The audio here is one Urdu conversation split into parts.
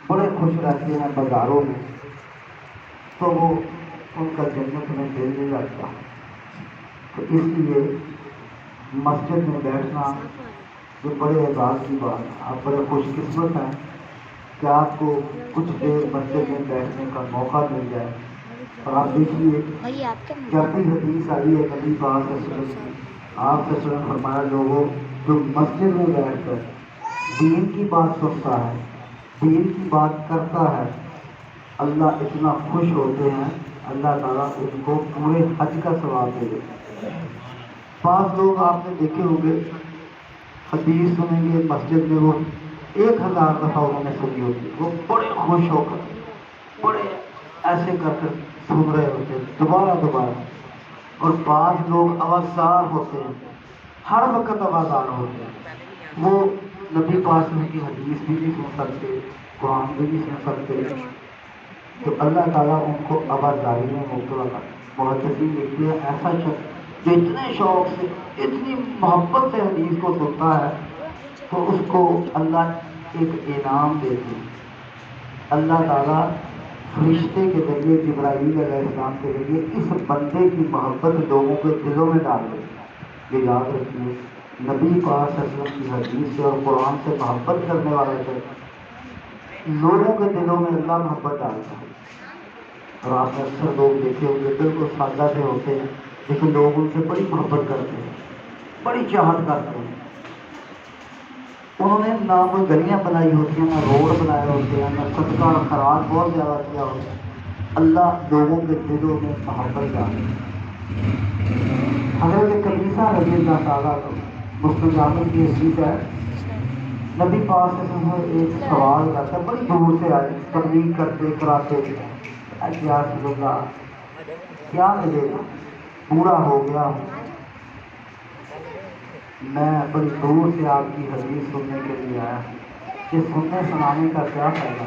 بڑے خوش رہتے ہیں بازاروں میں، تو وہ ان کا جنت میں دل نہیں لگتا۔ تو اس لیے مسجد میں بیٹھنا یہ بڑے اعزاز کی بات ہے۔ آپ بڑے خوش قسمت ہیں کہ آپ کو کچھ دیر مسجد میں بیٹھنے کا موقع مل جائے۔ اور آپ دیکھیے چلتی حدیث آئی ہے نبی پاک صلی اللہ علیہ وسلم کی، آپ صلی اللہ علیہ وسلم فرمایا لوگوں جو مسجد میں بیٹھ کر دین کی بات سنتا ہے، دین کی بات کرتا ہے، اللہ اتنا خوش ہوتے ہیں، اللہ تعالیٰ ان کو پورے حج کا ثواب دے دیتے ہیں۔ بعض لوگ آپ نے دیکھے ہوں گے حدیث سنیں گے مسجد میں، وہ 1000 دفعہ انہوں نے سنی ہوتی، وہ بڑے خوش ہو کر بڑے ایسے کر سن رہے ہوتے ہیں دوبارہ دوبارہ۔ اور بعض لوگ آوازدار ہوتے ہیں، ہر وقت آوازدار ہوتے ہیں، وہ نبی پاک کی حدیث بھی نہیں سن سکتے، قرآن بھی نہیں سن سکتے۔ تو اللہ تعالیٰ ان کو آوازداری میں مبتلا کرتا ہے۔ محدثین لکھتے ہیں ایسا شخص جو اتنے شوق سے اتنی محبت سے حدیث کو سنتا ہے تو اس کو اللہ ایک انعام دیتے ہیں۔ اللہ تعالیٰ فرشتے کے ذریعے جبرائیل علیہ السلام کے ذریعے اس بندے کی محبت لوگوں کے دلوں میں ڈال دیتے۔ یہ یاد رکھیے نبی پاک صلی اللہ علیہ وسلم کی حدیث سے اور قرآن سے محبت کرنے والے سے لوگوں کے دلوں میں اللہ محبت ڈالتا ہے۔ اور آپ نے اکثر لوگ دیکھے ہوں گے بالکل سادہ سے ہوتے ہیں لیکن لوگ ان سے بڑی محبت کرتے ہیں، بڑی چاہت کرتے ہیں۔ انہوں نے نہ کوئی گلیاں بنائی ہوتی ہیں، نہ روڈ بنائے ہوتے ہیں، نہ صدقہ اور خیرات بہت زیادہ کیا ہوتا ہے، اللہ لوگوں کے دلوں میں محبت ڈالتا ہے۔ حضرت قبیصہ رضی اللہ تعالیٰ کو مسلم احمد کی حدیث ہے، نبی پاک سے ایک سوال کرتا، بڑی دور سے آئے تبلیغ کرتے کراتے، یا رسول اللہ کیا ملے گا، بوڑھا ہو گیا ہوں، میں بڑی دور سے آپ کی حدیث سننے کے لیے آیا، یہ سننے سنانے کا کیا فائدہ؟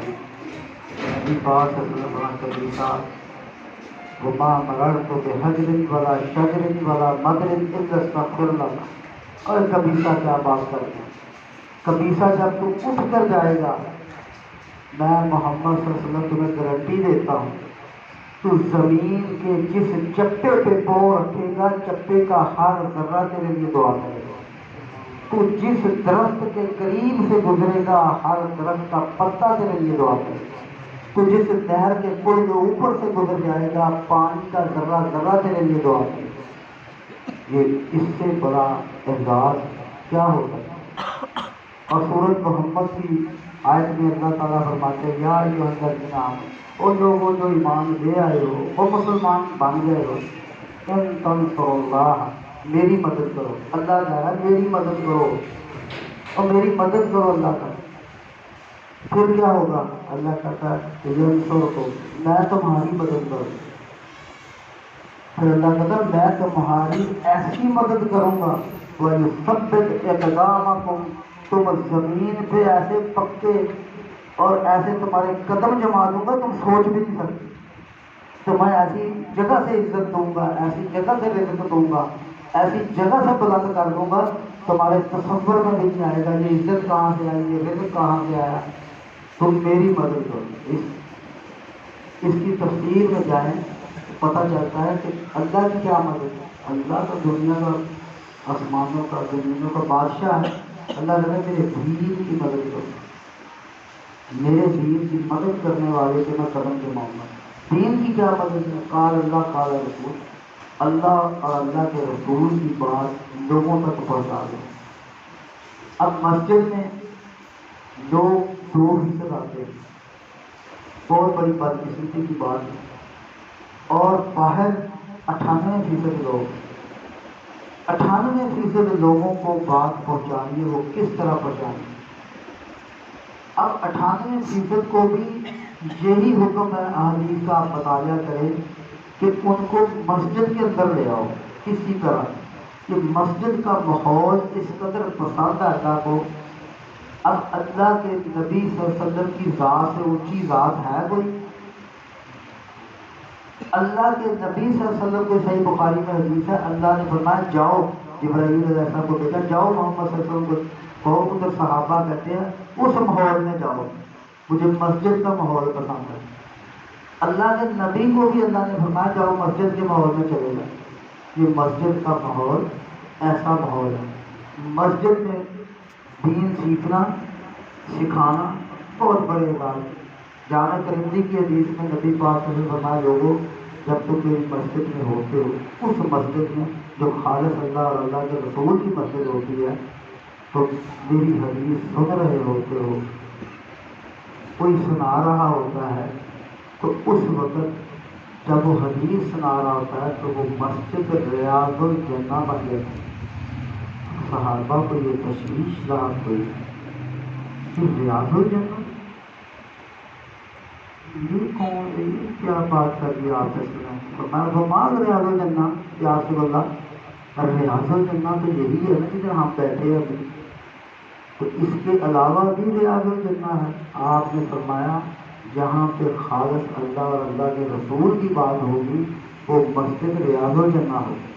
نبی پاک صلی اللہ علیہ وسلم قبیصہ وما مررت بحجر ولا شجر ولا مدر الا استغفر لك۔ اور قبیصہ کیا بات کرتے ہیں، قبیصہ جب تو اٹھ کر جائے گا میں محمد صلی اللہ علیہ وسلم تمہیں گارنٹی دیتا ہوں تو زمین کے جس چپے پہ پاؤں رکھے گا چپے کا ہر ذرہ تیرے لیے دعا کرے گا، تو جس درخت کے قریب سے گزرے گا ہر درخت کا پتا تیرے لیے دعا کرے گا، تو جس نہر کے پل کے اوپر سے گزر جائے گا پانی کا ذرہ ذرہ تیرے لیے دعا کرے گا۔ یہ اس سے بڑا اعزاز کیا ہو سکتا؟ اور سورۃ محمد کی آیت میں اللہ تعالیٰ فرماتے ہیں یا ایھا الذین آمنوا، اور لوگوں جو ایمان لے آئے ہو وہ مسلمان بن گئے ہو، ان تنصروا اللہ، میری مدد کرو، اللہ کہہ رہا ہے میری مدد کرو اور میری مدد کرو اللہ کا، پھر کیا ہوگا؟ اللہ کہتا ہے ینصرکم، میں تمہاری مدد کروں، پھر اللہ کہتا ہے میں تمہاری ایسی مدد کروں گا وَيُثَبِّتْ أَقْدَامَكُمْ، تم زمین پہ ایسے پکے اور ایسے تمہارے قدم جما دوں گا تم سوچ بھی نہیں سکتے، تمہیں ایسی جگہ سے عزت دوں گا، ایسی جگہ سے رزق دوں گا، ایسی جگہ سے بلند کر دوں گا تمہارے تصور میں بھی نہیں آئے گا یہ عزت کہاں سے آئی، یہ رزق کہاں سے آیا، تم میری مدد کرو۔ اس کی تفسیر میں جائیں تو پتہ چلتا ہے کہ اللہ کی کیا مدد ہے۔ اللہ تو دنیا کا آسمانوں کا زمینوں کا بادشاہ ہے، اللہ نے میرے دین کی مدد کرو، میرے دین کی مدد کرنے والے سے میں قدم جماؤں گا۔ دین کی کیا مدد ہے؟ قال اللہ قال رسول، اللہ اور اللہ کے رسول کی بات لوگوں تک پہنچا دو۔ اب مسجد میں لوگ 2% آتے ہیں، بہت بڑی بدقسمتی کی بات ہے، اور باہر 98% لوگ، 98% لوگوں کو بات پہنچانی ہے، وہ کس طرح پہنچانی ہے؟ اب 98% کو بھی یہی حکم ہے احادیث کا، آپ مطالعہ کریں کہ ان کو مسجد کے اندر لے آؤ کسی طرح، کہ مسجد کا ماحول اس قدر پسند ہے اللہ کو۔ اب اللہ کے نبی صلی اللہ علیہ وسلم کی ذات سے اونچی ذات ہے کوئی؟ اللہ کے نبی صلی اللہ علیہ وسلم کو صحیح بخاری میں حدیث ہے، اللہ نے فرمایا جاؤ، جبرائیل علیہ السلام کو بھیجا، جاؤ محمد صلی اللہ علیہ وسلم کو کہو، ادھر صحابہ کہتے ہیں اس ماحول میں جاؤ، مجھے مسجد کا ماحول پسند ہے۔ اللہ کے نبی کو بھی اللہ نے فرمایا جاؤ مسجد کے ماحول میں چلے جائیں۔ یہ مسجد کا ماحول ایسا ماحول ہے، مسجد میں دین سیکھنا سکھانا بہت بڑے بات ہے۔ جامع ترمذی کی حدیث میں نبی پاک نے فرمایا لوگوں جب تم میری مسجد میں ہوتے ہو، اس مسجد میں جو خالص اللہ اور اللہ کے رسول کی مسجد ہوتی ہے، تو میری حدیث سن رہے ہوتے ہو، کوئی سنا رہا ہوتا ہے، تو اس وقت جب وہ حدیث سنا رہا ہوتا ہے تو وہ مسجد ریاض الجنہ بن جاتی ہے۔ صحابہ کو یہ تشویش لاحق ہوئی کہ ریاض الجنہ، یہ کون ہے، یہ کیا بات کر دی آپ نے سنا؟ فرمایا فرمایا ریاض الجنہ یا رسول اللہ، ریاض الجنہ تو یہی ہے نا جہاں ہم بیٹھے ہیں، تو اس کے علاوہ بھی ریاض الجنہ ہے۔ آپ نے فرمایا جہاں پہ خالص اللہ اور اللہ کے رسول کی بات ہوگی وہ مسجد ریاض الجنہ ہوگی۔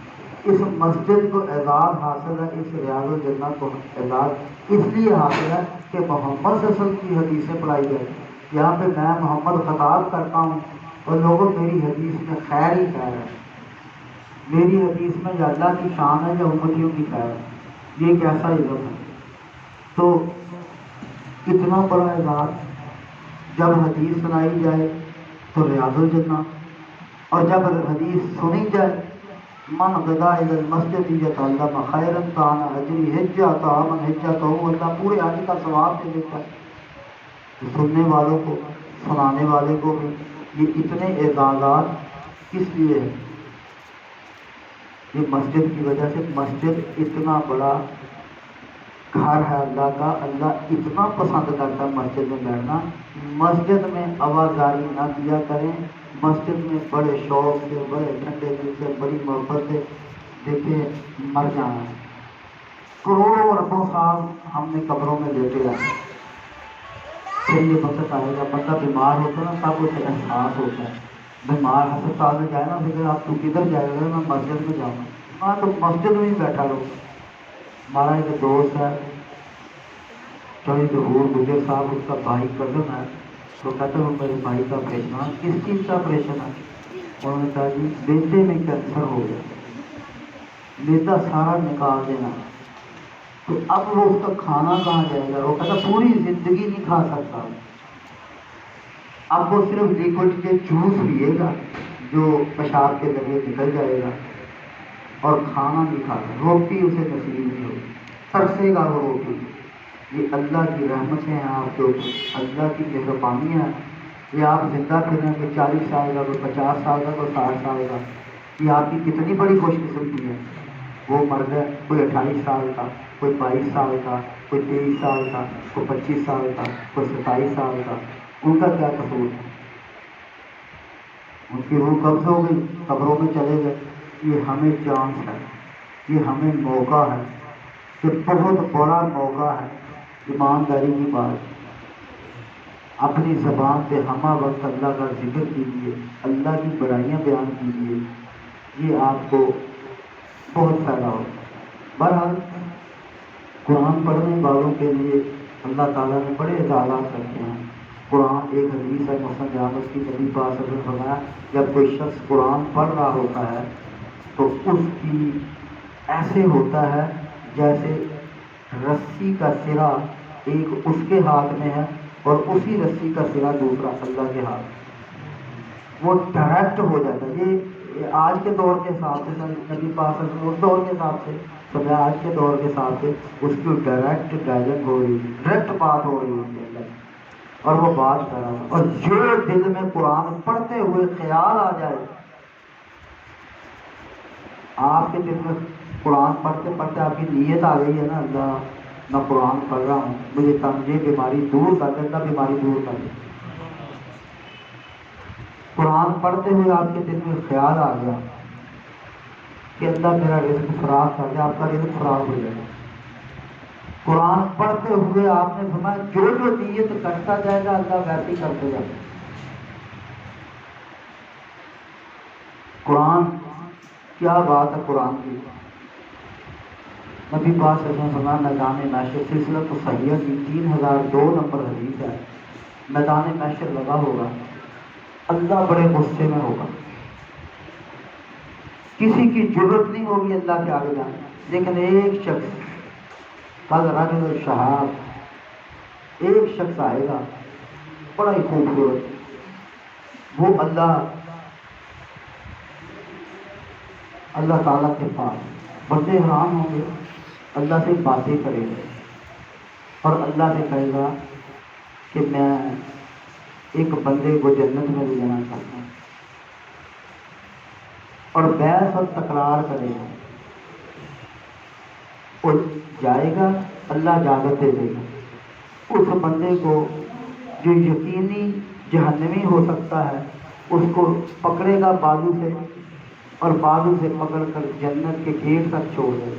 اس مسجد کو اعزاز حاصل ہے، اس ریاض الجنہ کو اعزاز اس لیے حاصل ہے کہ محمد صلی اللہ علیہ وسلم کی حدیثیں پڑھائی جائیں۔ یہاں پہ میں محمد خطاب کرتا ہوں اور لوگوں میری حدیث میں خیر ہی خیر ہے، میری حدیث میں یا اللہ کی شان ہے یا امتیوں کی خیر ہے، یہ کیسا عزت ہے۔ تو اتنا بڑا اعزاز، جب حدیث سنائی جائے تو ریاض الجنہ، اور جب حدیث سنی جائے من غدا الی المسجد یتعلم خیرا کان اجری حجۃ من حجۃ، اللہ پورے حج کا ثواب دے دیتا ہے۔ سننے والوں کو سنانے والے کو بھی یہ اتنے اعزازات کس لیے ہیں؟ یہ مسجد کی وجہ سے۔ مسجد اتنا بڑا گھر ہے اللہ کا، اللہ اتنا پسند کرتا ہے مسجد میں بیٹھنا۔ مسجد میں آوازاری نہ کیا کریں، مسجد میں بڑے شوق سے، بڑے ٹھنڈے دل سے، بڑی محبت سے، دیکھیں مر جانا ہے، کروڑوں اربوں سال ہم نے قبروں میں لیٹے رہے، پھر یہ وقت آئے گا، بندہ بیمار ہوتا ہے نا تب اسے احساس ہوتا ہے، بیمار ہسپتال میں جائے نا پھر آپ تو کدھر جائے گا؟ میں مسجد میں جاؤں گا، ہاں تو مسجد میں ہی بیٹھا رہو۔ ہمارا ایک دوست ہے چوہی ظہور گجر صاحب، اس کا بھائی کزن ہے، تو کہتے ہیں میرے بھائی کا آپریشن ہے۔ کس چیز کا آپریشن ہے؟ انہوں نے کہا جی بیٹے میں کینسر ہو گیا، بیٹا سارا نکال دینا، تو اب وہ اس کا کھانا کہاں جائے گا؟ وہ کہتا پوری زندگی نہیں کھا سکتا، اب وہ صرف لیکوڈ کے جوس پیے گا جو پیشاب کے ذریعے نکل جائے گا، اور کھانا نہیں کھاتا، روٹی اسے نصیب نہیں ہوگی، ترسے گا وہ روٹی۔ یہ اللہ کی رحمتیں ہیں آپ کے اوپر، اللہ کی مہربانی ہے۔ یہ آپ زندہ پھر رہے ہیں، کوئی 40 سال کا، کوئی 50 سال کا، کوئی 60 سال کا، یہ آپ کی کتنی بڑی خوش قسمتی ہے۔ وہ مر گئے، کوئی 28 سال کا، کوئی 22 سال کا، کوئی 23 سال کا، کوئی 25 سال کا، کوئی 27 سال کا، ان کا کیا قصور ہے؟ ان کی روح قبض ہو گئی، قبروں میں چلے گئے۔ یہ ہمیں چانس ہے، یہ ہمیں موقع ہے، یہ بہت بڑا موقع ہے۔ ایمانداری کی بات، اپنی زبان پہ ہمہ وقت اللہ کا ذکر کیجیے، اللہ کی بڑائیاں بیان کیجیے، یہ آپ کو بہت فائدہ ہوگا۔ بہرحال قرآن پڑھنے والوں کے لیے اللہ تعالیٰ نے بڑے اعزازات رکھے ہیں۔ قرآن ایک حدیث ہے مسند احمد کی، نبی پاک صلی اللہ علیہ وسلم نے فرمایا جب کوئی شخص قرآن پڑھ رہا ہوتا ہے تو اس کی ایسے ہوتا ہے جیسے رسی کا سرا ایک اس کے ہاتھ میں ہے اور اسی رسی کا سرا دوسرا اللہ کے ہاتھ، وہ ڈائریکٹ ہو جاتا ہے۔ یہ آج کے دور کے حساب سے، نبی پاک صلی اللہ علیہ وسلم اس دور کے حساب سے، تو میں آج کے دور کے حساب سے اس کی ڈائریکٹ ڈائلنگ ہو رہی ہے، ڈائریکٹ بات ہو رہی ہے اللہ کی، اور وہ بات کر رہا تھا۔ اور جو دل میں قرآن پڑھتے ہوئے خیال آ جائے، آپ کے دل میں قرآن پڑھتے پڑھتے آپ کی نیت آ گئی ہے نا، اللہ میں قرآن پڑھ رہا ہوں، مجھے یہ بیماری دور کر دے، اللہ بیماری دور کر دے۔ قرآن پڑھتے ہوئے آپ کے دل میں خیال آ گیا کہ اللہ میرا رزق فراخ کر دے، آپ کا رزق فراخ ہو جائے گا۔ قرآن پڑھتے ہوئے آپ نے فرمایا جو جو نیت کرتا جائے گا اللہ ویسے ہی کرتے جائے گا۔ قرآن کیا بات ہے قرآن کی۔ نبی پاک صلی اللہ علیہ وسلم نظام ناشر سلسلہ تو صحیح کی 3002 نمبر حدیث ہے میدان محشر لگا ہوگا، اللہ بڑے غصے میں ہوگا، کسی کی ضرورت نہیں ہوگی اللہ کے آگے جانے، لیکن ایک شخص قال رجل الشہاب، ایک شخص آئے گا بڑا ہی خوبصورت، وہ اللہ تعالیٰ کے پاس بندے حرام ہوں گے، اللہ سے باتیں کرے گا اور اللہ سے کہے گا کہ میں ایک بندے کو جنت میں لے جانا چاہتا ہوں، اور بحث اور تکرار کرے گا، اور جائے گا، اللہ اجازت دے دے گا اس بندے کو جو یقینی جہنمی ہو سکتا ہے، اس کو پکڑے گا بازو سے، اور بازو سے پکڑ کر جنت کے گیٹ تک چھوڑ دے گا۔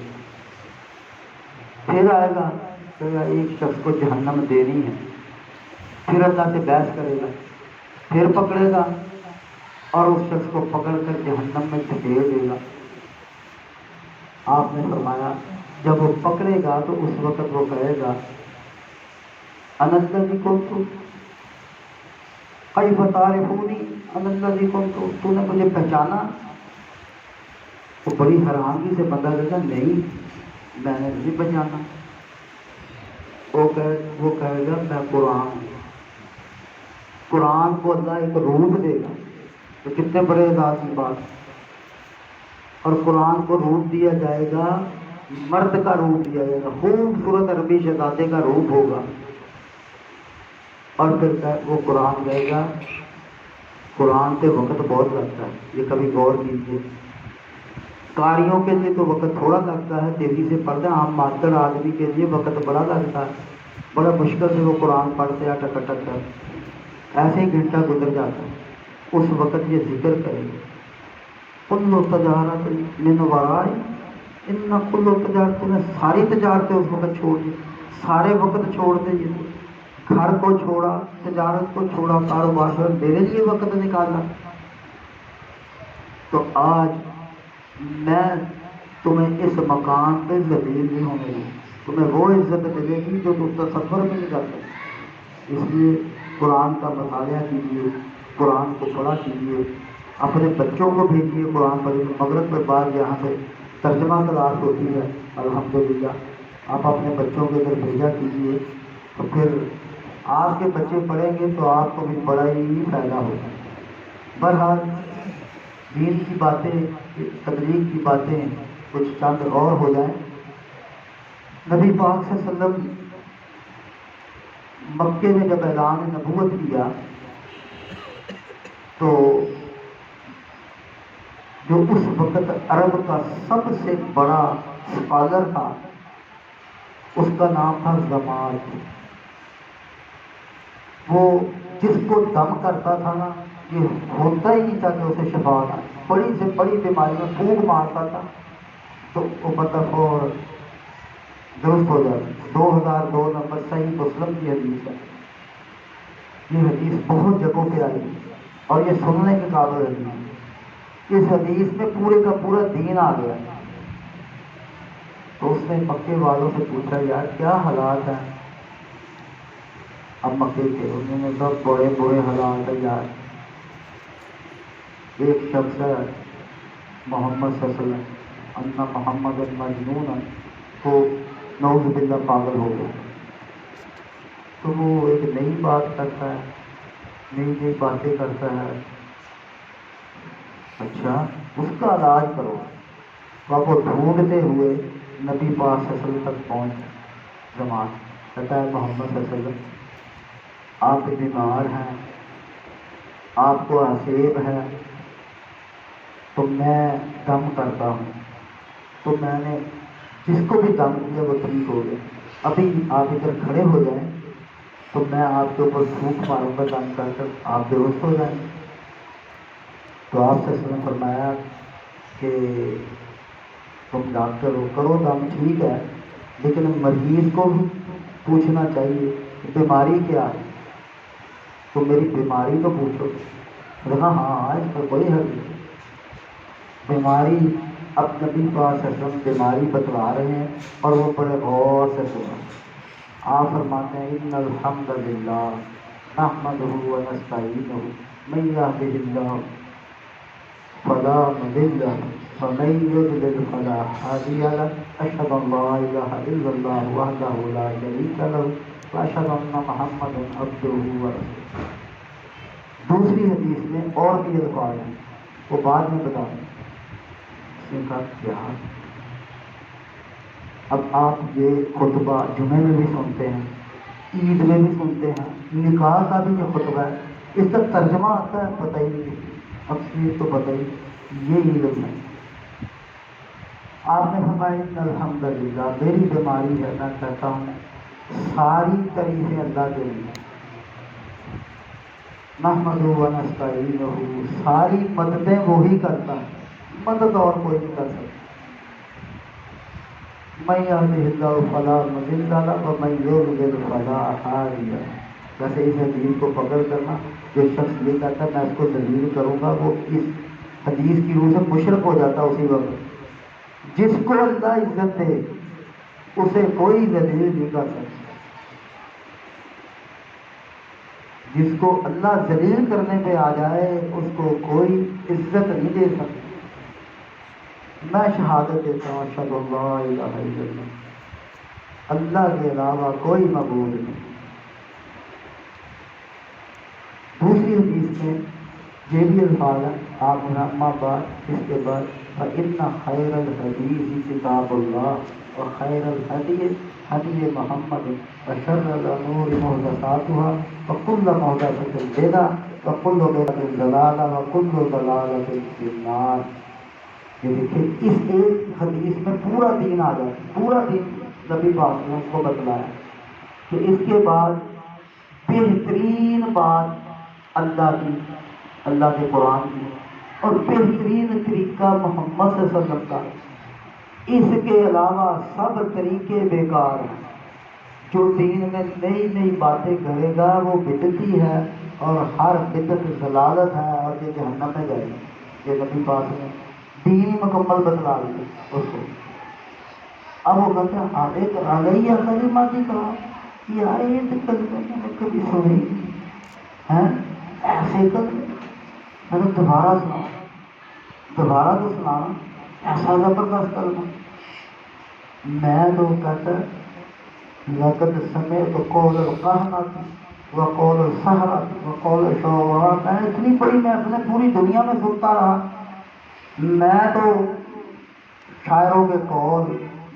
پھر آئے گا، کہے گا ایک شخص کو جہنم دینی ہے، پھر اللہ سے بحث کرے گا، پھر پکڑے گا اور اس شخص کو پکڑ کر جہنم میں دھکیل دے گا۔ آپ نے فرمایا جب وہ پکڑے گا تو اس وقت وہ کہے گا انا الذی کنت کیف تعرفونی انا الذی کنت، تو نے مجھے پہچانا؟ وہ بڑی حیرانگی سے بندہ کہے گا نہیں، میں نے نہیں پہچانا۔ وہ کہے گا میں قرآن ہوں۔ قرآن کو اللہ ایک روپ دے گا، تو کتنے بڑے اعزاز کی بات، اور قرآن کو روپ دیا جائے گا، مرد کا روپ دیا جائے گا، خوبصورت عربی شہزادے کا روپ ہوگا، اور پھر وہ قرآن کہے گا قرآن پہ وقت بہت لگتا ہے، یہ کبھی غور کیجیے، قاریوں کے لیے تو وقت تھوڑا لگتا ہے، تیزی سے پڑھتے ہیں، عام ماسٹر آدمی کے لیے وقت بڑا لگتا ہے، بڑا مشکل سے وہ قرآن پڑھتے ہیں ٹک ٹک کر، ایسے ہی گھنٹہ گزر جاتا ہے۔ اس وقت یہ ذکر کریں گے کل تجارت من ورائی ان کل تجارت، نے ساری تجارتیں اس وقت چھوڑ دی، سارے وقت چھوڑ دے، گھر کو چھوڑا، تجارت کو چھوڑا، کاروبار سے میرے لیے وقت نکالا۔ تو آج میں تمہیں اس مقام پہ ذلیل نہیں ہونے دوں، تمہیں وہ عزت ملے گی جو تم تصور بھی نہیں کر سکتے۔ اس لیے قرآن کا مطالعہ کیجیے، قرآن کو پڑھا کیجیے، اپنے بچوں کو بھیجیے قرآن پڑھنے۔ مغرب کے بعد یہاں پہ ترجمہ کلاس ہوتی ہے الحمدللہ، آپ اپنے بچوں کے ادھر بھیجا کیجیے، تو پھر آپ کے بچے پڑھیں گے تو آپ کو بھی بڑا ہی فائدہ ہوگا۔ بہرحال دین کی باتیں، تبلیغ کی باتیں کچھ چند اور ہو جائیں۔ نبی پاک صلی اللہ علیہ وسلم مکے میں جب اعلان نبوت کیا تو جو اس وقت عرب کا سب سے بڑا اسکالر تھا، اس کا نام تھا زمال۔ وہ جس کو دم کرتا تھا نا، یہ ہوتا ہی نہیں تھا کہ اسے شفا نہ، بڑی سے بڑی بیماری میں پھونک مارتا تھا تو وہ بندہ فوراً درست ہو جاتا۔ 2002 نمبر صحیح مسلم کی حدیث ہے، یہ حدیث بہت جگہوں پہ آئی اور یہ سننے کے قابل حدیث ہے۔ اس حدیث میں پورے کا پورا دین آ گیا۔ تو اس نے مکے والوں سے پوچھا یار کیا حالات ہیں؟ اب مکے کے انہوں نے سب بڑے برے حالات ہیں یار، ایک شخص ہے محمد صلی اللہ علیہ وسلم ان محمد مجنون، تو نعوذ باللہ پاگل ہو گیا، تو وہ ایک نئی بات کرتا ہے، نئی نئی باتیں کرتا ہے، اچھا اس کا علاج کرو۔ تو آپ کو ڈھونڈتے ہوئے نبی پاک صلی اللہ علیہ وسلم تک پہنچ زمان، کہتا ہے محمد صلی اللہ علیہ وسلم آپ بیمار ہیں، آپ کو حسیب ہے، تو میں دم کرتا ہوں، تو میں نے جس کو بھی دم کیا وہ ٹھیک ہو گیا، ابھی آپ ادھر کھڑے ہو جائیں تو میں آپ کے اوپر پھونک ماروں گا دم کر کر، آپ درست ہو جائیں۔ تو آپ سے اس نے فرمایا کہ تم ڈاکٹر ہو، کرو دم ٹھیک ہے، لیکن مریض کو بھی پوچھنا چاہیے کہ بیماری کیا ہے، تو میری بیماری تو پوچھو۔ کہا ہاں اس پر بڑی حرض ہے بیماری، اب نبی پاک صلی اللہ علیہ وسلم بیماری بتلا رہے ہیں اور وہ بڑے غور سے سنا۔ آپ فرماتے ہیں ان الحمدللہ نحمده ونستعينه من يهده الله فلا مضل له ومن يضلل فلا هادي له أشهد أن لا إله إلا الله وحده لا شريك له وأشهد أن محمدا عبده ورسوله. دوسری حدیث میں اور بھی الفاظ ہیں، وہ بعد میں بتا دیں. اس نے کہا کیا اب آپ یہ خطبہ جمعے میں بھی سنتے ہیں، عید میں بھی سنتے ہیں، نکاح کا بھی جو خطبہ ہے اس کا ترجمہ آتا ہے پتہ ہی نہیں، اب یہ تو پتہ ہی یہ علم ہے. آپ نے فرمایا الحمدللہ میری بیماری ہے، میں کہتا ہوں ساری تعریفیں اللہ کے لیے. نحمدہ و نستعینہ، ساری مددیں وہی کرتا ہے، مدد اور کوئی نہیں کر سکتا. من یهدہ اللہ فلا مضل له ومن یضلل فلا ہادی له. ویسے اس حدیث کو پکڑ کرنا، جو شخص یہ کہتا ہے میں اس کو ذلیل کروں گا، وہ اس حدیث کی روح سے مشرک ہو جاتا ہے اسی وقت. جس کو اللہ عزت دے اسے کوئی ذلیل نہیں کر سکتا. جس کو اللہ ذلیل کرنے پہ آ جائے اس کو کوئی عزت نہیں دے سکتا. میں شہادت دیتا ہوں اشہد ان لا الہ الا اللہ، اللہ کے علاوہ کوئی معبود نہیں. دوسری حدیث میں یہ بھی الفاظ ہے، آپ نے اما بعد اس کے بعد فإن خیر الحدیث کتاب اللہ وخیر الہدی ہدی محمد وشر الامور محدثاتها وکل محدثۃ بدعہ وکل بدعۃ ضلالہ وکل ضلالۃ فی النار. یہ دیکھیں اس ایک حدیث میں پورا دین آ جائے، پورا دین نبی پاک نے اس کو بتلایا کہ اس کے بعد بہترین بات اللہ کی، اللہ کے قرآن کی، اور بہترین طریقہ محمد صلی اللہ علیہ وسلم کا. اس کے علاوہ سب طریقے بیکار ہیں. جو دین میں نئی نئی باتیں کرے گا وہ بدعتی ہے، اور ہر بدعت ضلالت ہے اور یہ جہنم میں جائے گا. یہ نبی پاک نے دین مکمل بتلا دی اس کو. اب وہ کہتے ہیں ایک علیہ کلمہ کی کہا یہ آیت کلمہ میں نے کبھی سنی ہے، ایسے کلمہ میں نے دوبارہ سنا، دوبارہ تو سنا، ایسا زبردست کلمہ. میں تو کہتا لقد سمعت قول القہنۃ وقول السحرۃ وقول الشعراء. میں اتنی بڑی محفلیں پوری دنیا میں سنتا رہا، میں تو شاعروں کے قول،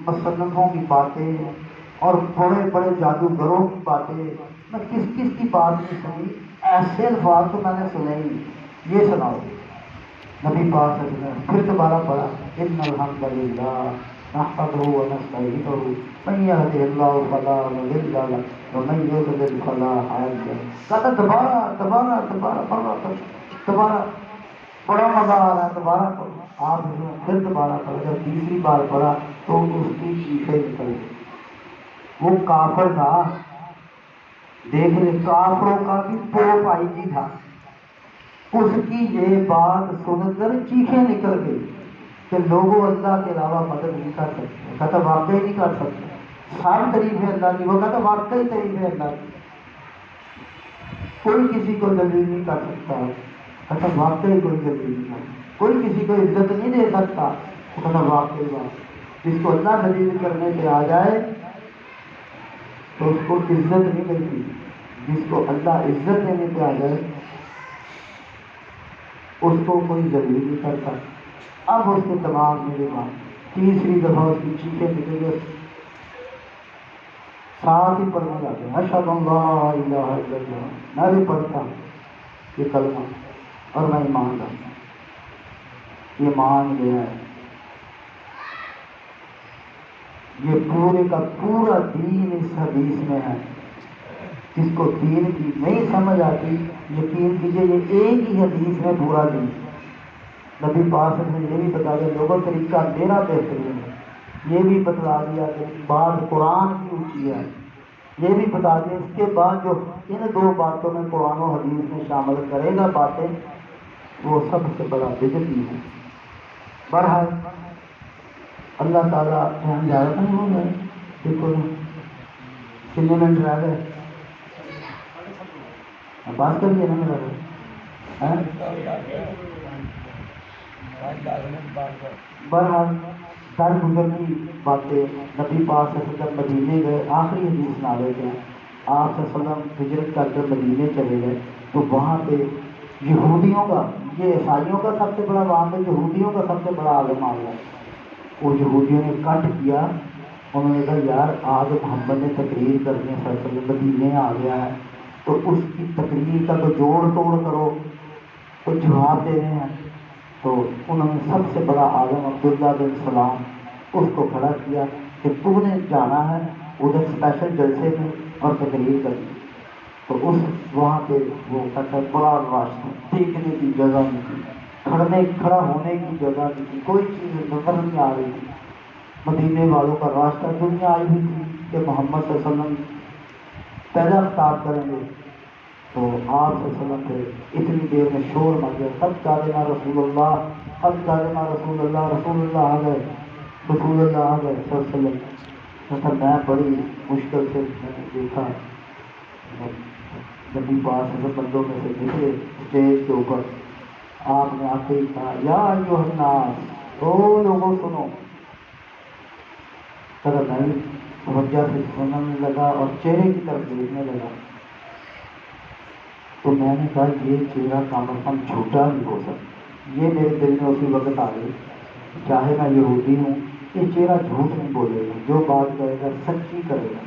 مصنفوں کی باتیں اور بڑے بڑے جادوگروں کی باتیں میں کس کس کی بات نہیں سنی، ایسے الفاظ تو میں نے سنے ہی. یہ سناؤ. نبی پاک صلی اللہ علیہ وسلم پھر دوبارہ پڑھا ان الحمدللہ نحمدہ ونستعینہ من یهدہ اللہ فلا مضل له ومن یضلل فلا ہادی له. کہتا دوبارہ دوبارہ دوبارہ پڑھا، دوبارہ بڑا مزہ آ رہا ہے، دوبارہ پڑھو. آپ نے پھر دوبارہ پڑھا. جب تیسری بار پڑھا تو اس کی چیخیں نکل گئی. وہ کافر تھا، دیکھ لیں کافروں کا بھی پوپ آئی جی تھا، اس کی یہ بات سن کر چیخیں نکل گئی کہ لوگوں اللہ کے علاوہ مدد نہیں کر سکتے. کہتا واقعی نہیں کر سکتے، ساری تعریف ہے اللہ کی. وہ کہتا واقعی تعریف ہے اللہ کی، کوئی کسی کو ذلیل نہیں کر سکتا. کہتا واقعی کوئی ذلیل نہیں کر سکتا، کوئی کسی کو عزت نہیں دے سکتا. وہ کہتا واقعی بات. جس کو اللہ ذلیل کرنے پہ آ جائے تو اس کو عزت نہیں ملتی، جس کو اللہ عزت دینے پہ آ جائے اس کو کوئی ذلیل نہیں کرتا. اب اس کے دماغ میں یہ بات تیسری دفعہ اس کی چیخیں نکل گئی، ساتھ ہی پڑھنے لگے اشہد ان لا الہ الا اللہ. میں بھی پڑھتا ہوں یہ کلمہ اور میں ایمان لاتا ہوں، یہ مان گیا ہے. یہ پورے کا پورا دین اس حدیث میں ہے. جس کو دین کی نہیں سمجھ آتی یقین کیجیے یہ ایک ہی حدیث میں پورا دین. نبی پاک نے یہ بھی بتا دیا لوگوں طریقہ میرا بہترین ہے، یہ بھی بتلا دیا کہ بات قرآن کی اونچی ہے، یہ بھی بتا دیا. اس کے بعد جو ان دو باتوں میں قرآن و حدیث میں شامل کرے گا باتیں وہ سب سے بڑا بدعتی ہے. بہرحال اللہ تعالیٰ ہم زیادہ نہیں ہو گئے، دیکھو کتنے منٹ رہ گئے. بات کریے نا میرا بہرحال در گزر کی باتیں، نبی پاک صلی اللہ علیہ وسلم مدینے گئے، آخری حدیث سنا دیتے ہیں، آپ صلی اللہ علیہ وسلم ہجرت کر کر مدینے چلے گئے تو وہاں پہ یہودیوں کا، یہ عیسائیوں کا سب سے بڑا، وہاں پہ یہودیوں کا سب سے بڑا عالم آ گیا. وہ یہودیوں نے کٹ کیا، انہوں نے کہا یار آج محمد نے تقریر کرنی ہے، صلی اللہ علیہ وسلم مدینے آ گیا ہے تو اس کی تقریر کا تو جوڑ توڑ کرو، تو جواب دے رہے ہیں. تو انہوں نے سب سے بڑا عالم عبداللہ بن سلام اس کو کھڑا کیا کہ تو نے جانا ہے ادھر اسپیشل جلسے میں اور تقریر کرنی. تو اس وہاں پہ وہ کہتا بڑا رش تھا، دیکھنے کی جگہ نہیں تھی، کھڑا ہونے کی جگہ نہیں تھی، کوئی چیز نظر نہیں آ رہی تھی. مدینے والوں کا راستہ، دنیا آئی ہوئی تھی کہ محمد صلی اللہ علیہ وسلم پہلا خطاب کریں گے. تو آپ صلی اللہ علیہ وسلم پہ اتنی دیر میں شور مچ گیا، قد قادنا رسول اللہ، قد قادنا رسول اللہ، رسول اللہ آ گئے، رسول اللہ آ گئے صلی اللہ علیہ وسلم. مطلب میں بڑی مشکل سے میں نے دیکھا نبی پاک سے بندوں میں سے نکلے اسٹیج کے اوپر. آپ نے آتے ہی کہا یا ایھا الناس، او لوگوں سنو. ذرا میں توجہ سے سننے لگا اور چہرے کی طرف دیکھنے لگا. تو میں نے کہا یہ چہرہ کم از کم جھوٹا نہیں ہو سکتا. یہ میرے دل میں اسی وقت آ گئی، چاہے میں یہودی ہوں یہ چہرہ جھوٹ نہیں بولے گا، جو بات کرے گا سچی کرے گا.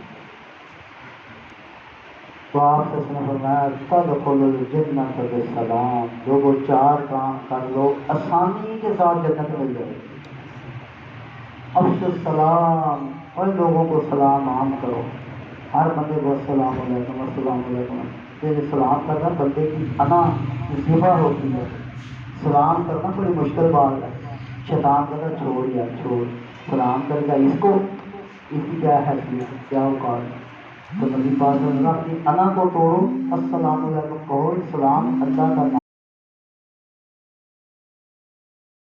تو آپ سے اس نے فرمایا تدخل الجنۃ بسلام، لوگوں چار کام کر لو آسانی کے ساتھ جنت مل جائے. افشوا السلام، اور لوگوں کو سلام عام کرو، ہر بندے کو السلام علیکم السلام علیکم. یہ سلام کرنا بندے کی انا ذبح ہوتی ہے، سلام کرنا بڑی مشکل بات ہے. شیطان کہتا ہے چھوڑ یار چھوڑ، سلام کرے گا اس کو، اس کی کیا حیثیت کیا اوقات. تو نبی پاک نے اپنی انا کو توڑو، السلام علیکم کہو. سلام اللہ کا